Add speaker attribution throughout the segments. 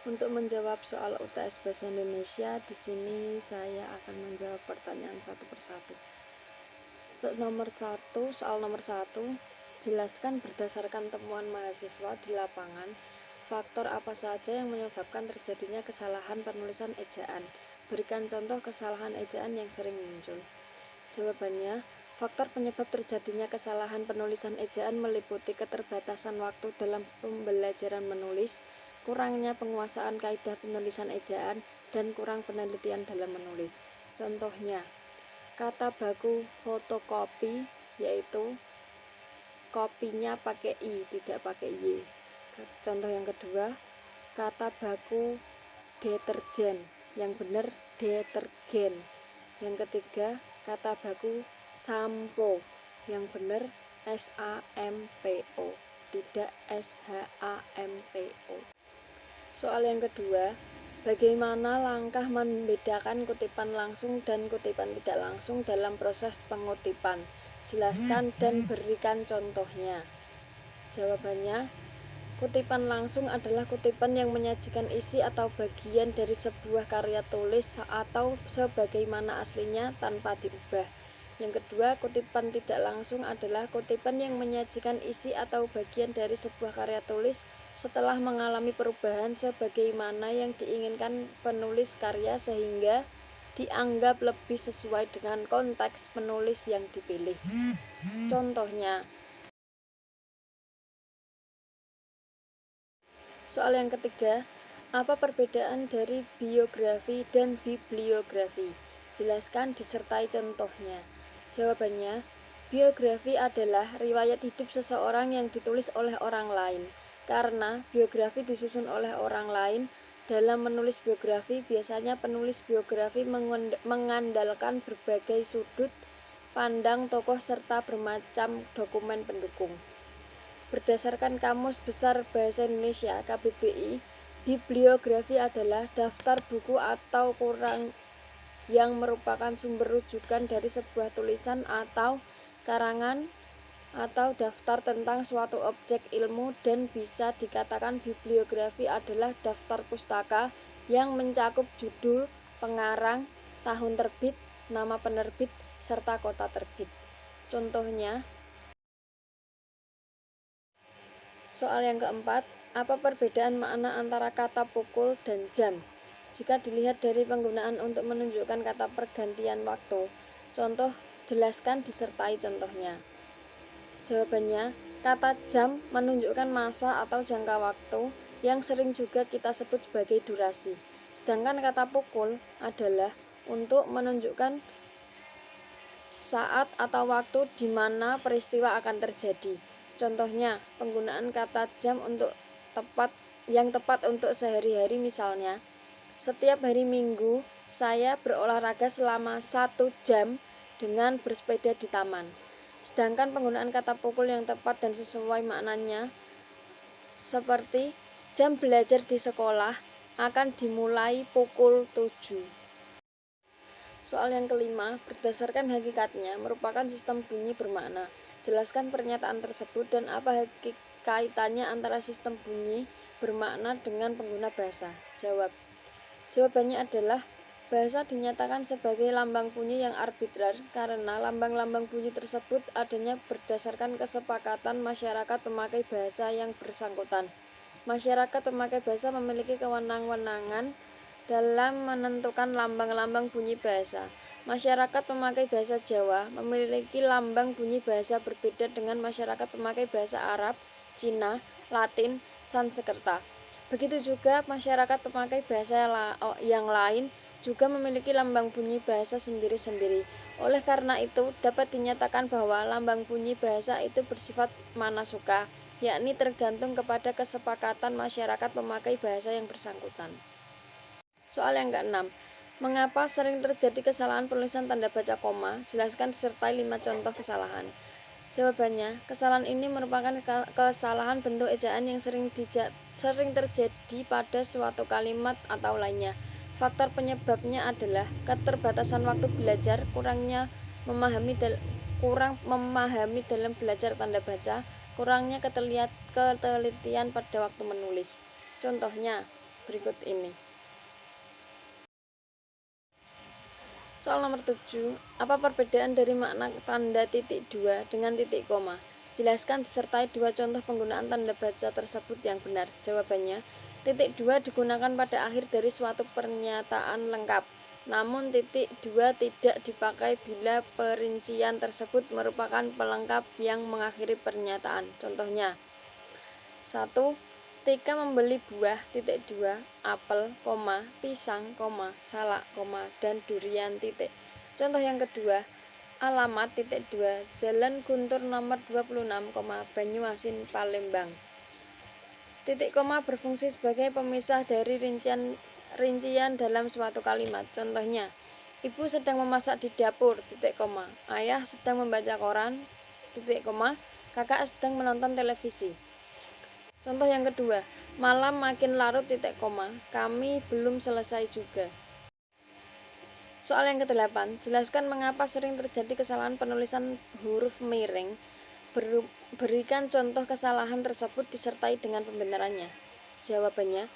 Speaker 1: Untuk menjawab soal UTS Bahasa Indonesia, di sini saya akan menjawab pertanyaan satu persatu. Soal nomor satu, jelaskan berdasarkan temuan mahasiswa di lapangan, faktor apa saja yang menyebabkan terjadinya kesalahan penulisan ejaan. Berikan contoh kesalahan ejaan yang sering muncul. Jawabannya, faktor penyebab terjadinya kesalahan penulisan ejaan meliputi keterbatasan waktu dalam pembelajaran menulis, kurangnya penguasaan kaidah penulisan ejaan, dan kurang penelitian dalam menulis. Contohnya, kata baku fotokopi yaitu kopinya pakai I, tidak pakai Y. Contoh yang kedua, kata baku deterjen, yang benar detergen. Yang ketiga, kata baku sampo, yang benar SAMPO, tidak SHAMPO. Soal yang kedua, bagaimana langkah membedakan kutipan langsung dan kutipan tidak langsung dalam proses pengutipan? Jelaskan dan berikan contohnya. Jawabannya, kutipan langsung adalah kutipan yang menyajikan isi atau bagian dari sebuah karya tulis atau sebagaimana aslinya tanpa diubah. Yang kedua, kutipan tidak langsung adalah kutipan yang menyajikan isi atau bagian dari sebuah karya tulis setelah mengalami perubahan sebagaimana yang diinginkan penulis karya sehingga dianggap lebih sesuai dengan konteks penulis yang dipilih. Contohnya, soal yang ketiga, apa perbedaan dari biografi dan bibliografi? Jelaskan disertai contohnya. Jawabannya, biografi adalah riwayat hidup seseorang yang ditulis oleh orang lain. Karena biografi disusun oleh orang lain, dalam menulis biografi biasanya penulis biografi mengandalkan berbagai sudut pandang tokoh serta bermacam dokumen pendukung. Berdasarkan Kamus Besar Bahasa Indonesia (KBBI), bibliografi adalah daftar buku atau kurang yang merupakan sumber rujukan dari sebuah tulisan atau karangan atau daftar tentang suatu objek ilmu, dan bisa dikatakan bibliografi adalah daftar pustaka yang mencakup judul, pengarang, tahun terbit, nama penerbit, serta kota terbit. Contohnya, soal yang keempat, apa perbedaan makna antara kata pukul dan jam? Jika dilihat dari penggunaan untuk menunjukkan kata pergantian waktu, contoh jelaskan disertai contohnya. Jawabannya, kata jam menunjukkan masa atau jangka waktu yang sering juga kita sebut sebagai durasi. Sedangkan kata pukul adalah untuk menunjukkan saat atau waktu di mana peristiwa akan terjadi. Contohnya, penggunaan kata jam untuk yang tepat untuk sehari-hari, misalnya, setiap hari Minggu saya berolahraga selama 1 jam dengan bersepeda di taman. Sedangkan penggunaan kata pukul yang tepat dan sesuai maknanya seperti jam belajar di sekolah akan dimulai pukul 7. Soal yang kelima, berdasarkan hakikatnya merupakan sistem bunyi bermakna. Jelaskan pernyataan tersebut dan apa kaitannya antara sistem bunyi bermakna dengan pengguna bahasa. Jawabannya adalah bahasa dinyatakan sebagai lambang bunyi yang arbitrar karena lambang-lambang bunyi tersebut adanya berdasarkan kesepakatan masyarakat pemakai bahasa yang bersangkutan. Masyarakat pemakai bahasa memiliki kewenangan dalam menentukan lambang-lambang bunyi bahasa. Masyarakat pemakai bahasa Jawa memiliki lambang bunyi bahasa berbeda dengan masyarakat pemakai bahasa Arab, Cina, Latin, Sanskerta. Begitu juga masyarakat pemakai bahasa yang lain juga memiliki lambang bunyi bahasa sendiri-sendiri. Oleh karena itu, dapat dinyatakan bahwa lambang bunyi bahasa itu bersifat manasuka, yakni tergantung kepada kesepakatan masyarakat pemakai bahasa yang bersangkutan. Soal yang keenam, mengapa sering terjadi kesalahan penulisan tanda baca koma? Jelaskan disertai 5 contoh kesalahan. Jawabannya, kesalahan ini merupakan kesalahan bentuk ejaan yang sering terjadi pada suatu kalimat atau lainnya. Faktor penyebabnya adalah keterbatasan waktu belajar, kurang memahami dalam belajar tanda baca, kurangnya ketelitian pada waktu menulis. Contohnya, berikut ini. Soal nomor 7, apa perbedaan dari makna tanda titik dua dengan titik koma? Jelaskan disertai dua contoh penggunaan tanda baca tersebut yang benar. Jawabannya, titik dua digunakan pada akhir dari suatu pernyataan lengkap. Namun titik dua tidak dipakai bila perincian tersebut merupakan pelengkap yang mengakhiri pernyataan. Contohnya, 1. Tika membeli buah, titik 2, apel, pisang, salak, dan durian, titik. Contoh yang kedua, alamat, titik 2, Jalan Guntur nomor 26, Banyuasin, Palembang. Titik koma berfungsi sebagai pemisah dari rincian dalam suatu kalimat. Contohnya, ibu sedang memasak di dapur, titik koma. Ayah sedang membaca koran, titik koma. Kakak sedang menonton televisi. Contoh yang kedua, malam makin larut, titik koma. Kami belum selesai juga. Soal yang ke-8, jelaskan mengapa sering terjadi kesalahan penulisan huruf miring. Berikan contoh kesalahan tersebut disertai dengan pembenarannya. Jawabannya,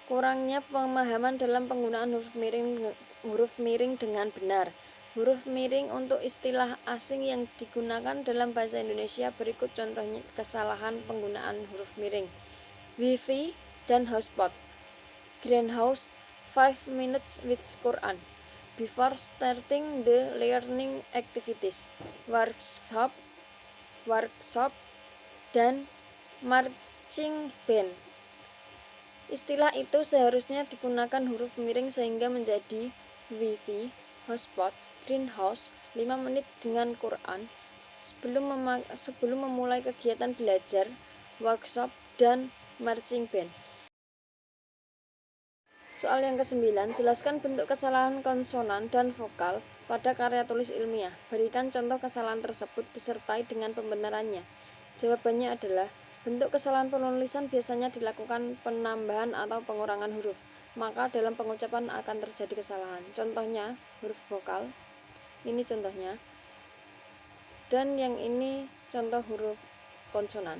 Speaker 1: kurangnya pemahaman dalam penggunaan huruf miring dengan benar. Huruf miring untuk istilah asing yang digunakan dalam bahasa Indonesia. Berikut contohnya kesalahan penggunaan huruf miring. Wifi dan hotspot. Greenhouse 5 minutes with Quran. Before starting the learning activities. Workshop dan marching band. Istilah itu seharusnya digunakan huruf miring sehingga menjadi wifi, hotspot, greenhouse, 5 menit dengan Quran, sebelum memulai kegiatan belajar, workshop, dan marching band. Soal yang ke-9, jelaskan bentuk kesalahan konsonan dan vokal pada karya tulis ilmiah. Berikan contoh kesalahan tersebut disertai dengan pembenarannya. Jawabannya adalah, bentuk kesalahan penulisan biasanya dilakukan penambahan atau pengurangan huruf, maka dalam pengucapan akan terjadi kesalahan. Contohnya, huruf vokal, ini contohnya, dan yang ini contoh huruf konsonan.